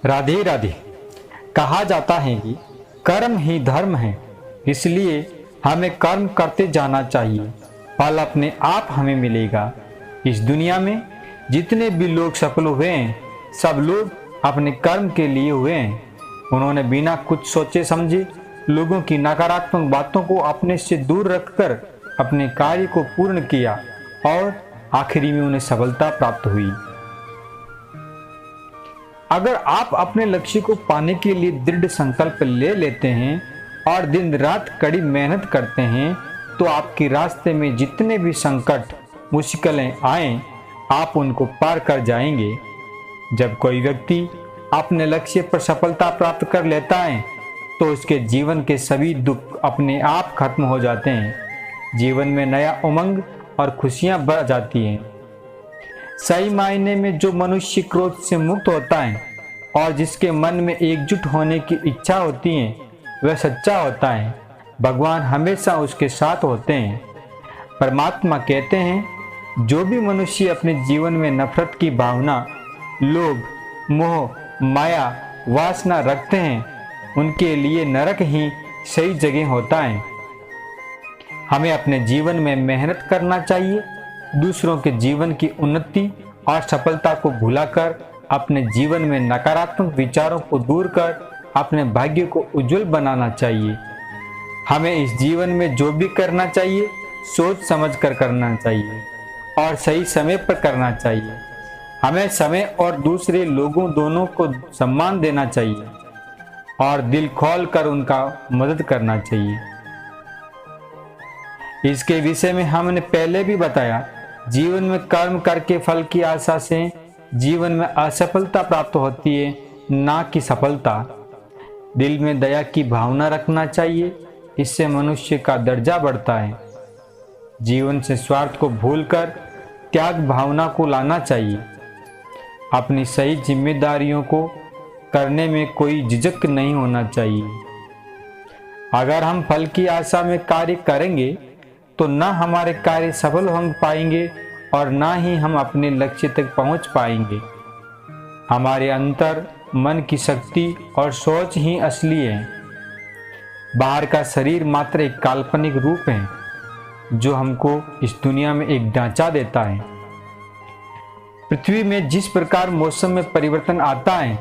राधे राधे। कहा जाता है कि कर्म ही धर्म है, इसलिए हमें कर्म करते जाना चाहिए। फल अपने आप हमें मिलेगा। इस दुनिया में जितने भी लोग सफल हुए हैं, सब लोग अपने कर्म के लिए हुए हैं। उन्होंने बिना कुछ सोचे समझे लोगों की नकारात्मक बातों को अपने से दूर रखकर अपने कार्य को पूर्ण किया और आखिरी में उन्हें सफलता प्राप्त हुई। अगर आप अपने लक्ष्य को पाने के लिए दृढ़ संकल्प ले लेते हैं और दिन रात कड़ी मेहनत करते हैं, तो आपके रास्ते में जितने भी संकट मुश्किलें आए, आप उनको पार कर जाएंगे। जब कोई व्यक्ति अपने लक्ष्य पर सफलता प्राप्त कर लेता है, तो उसके जीवन के सभी दुख अपने आप खत्म हो जाते हैं। जीवन में नया उमंग और खुशियां बढ़ जाती हैं। सही मायने में जो मनुष्य क्रोध से मुक्त होता है और जिसके मन में एकजुट होने की इच्छा होती है, वह सच्चा होता है। भगवान हमेशा उसके साथ होते हैं। परमात्मा कहते हैं, जो भी मनुष्य अपने जीवन में नफरत की भावना, लोभ, मोह, माया, वासना रखते हैं, उनके लिए नरक ही सही जगह होता है। हमें अपने जीवन में मेहनत करना चाहिए। दूसरों के जीवन की उन्नति और सफलता को भुलाकर अपने जीवन में नकारात्मक विचारों को दूर कर अपने भाग्य को उज्जवल बनाना चाहिए। हमें इस जीवन में जो भी करना चाहिए, सोच समझ कर करना चाहिए और सही समय पर करना चाहिए। हमें समय और दूसरे लोगों दोनों को सम्मान देना चाहिए और दिल खोल कर उनका मदद करना चाहिए। इसके विषय में हमने पहले भी बताया, जीवन में कर्म करके फल की आशा से जीवन में असफलता प्राप्त होती है, ना कि सफलता। दिल में दया की भावना रखना चाहिए, इससे मनुष्य का दर्जा बढ़ता है। जीवन से स्वार्थ को भूलकर त्याग भावना को लाना चाहिए। अपनी सही जिम्मेदारियों को करने में कोई झिझक नहीं होना चाहिए। अगर हम फल की आशा में कार्य करेंगे, तो ना हमारे कार्य सफल हो पाएंगे और ना ही हम अपने लक्ष्य तक पहुंच पाएंगे। हमारे अंतर मन की शक्ति और सोच ही असली है। बाहर का शरीर मात्र एक काल्पनिक रूप है, जो हमको इस दुनिया में एक ढांचा देता है। पृथ्वी में जिस प्रकार मौसम में परिवर्तन आता है,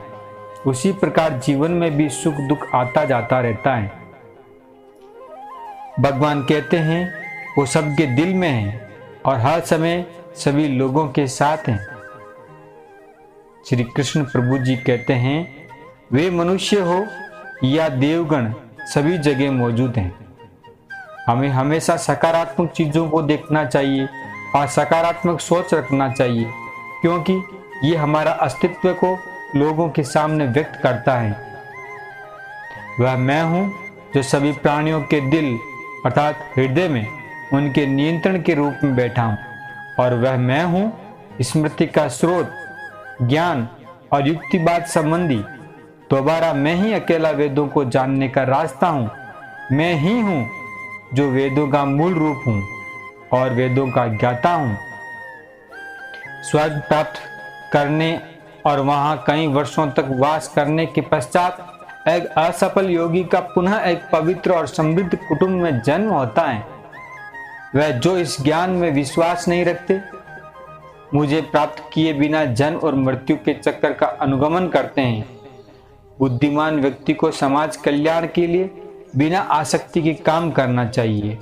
उसी प्रकार जीवन में भी सुख दुख आता जाता रहता है। भगवान कहते हैं, वो सबके दिल में है और हर समय सभी लोगों के साथ हैं। श्री कृष्ण प्रभु जी कहते हैं, वे मनुष्य हो या देवगण, सभी जगह मौजूद हैं। हमें हमेशा सकारात्मक चीज़ों को देखना चाहिए और सकारात्मक सोच रखना चाहिए, क्योंकि ये हमारा अस्तित्व को लोगों के सामने व्यक्त करता है। वह मैं हूँ जो सभी प्राणियों के दिल अर्थात हृदय में उनके नियंत्रण के रूप में बैठा हूँ, और वह मैं हूँ स्मृति का स्रोत, ज्ञान और युक्तिवाद संबंधी। दोबारा मैं ही अकेला वेदों को जानने का रास्ता हूँ। मैं ही हूँ जो वेदों का मूल रूप हूँ और वेदों का ज्ञाता हूँ। स्वर्ग प्राप्त करने और वहाँ कई वर्षों तक वास करने के पश्चात एक असफल योगी का पुनः एक पवित्र और समृद्ध कुटुंब में जन्म होता है। वह जो इस ज्ञान में विश्वास नहीं रखते, मुझे प्राप्त किए बिना जन्म और मृत्यु के चक्कर का अनुगमन करते हैं। बुद्धिमान व्यक्ति को समाज कल्याण के लिए बिना आसक्ति के काम करना चाहिए।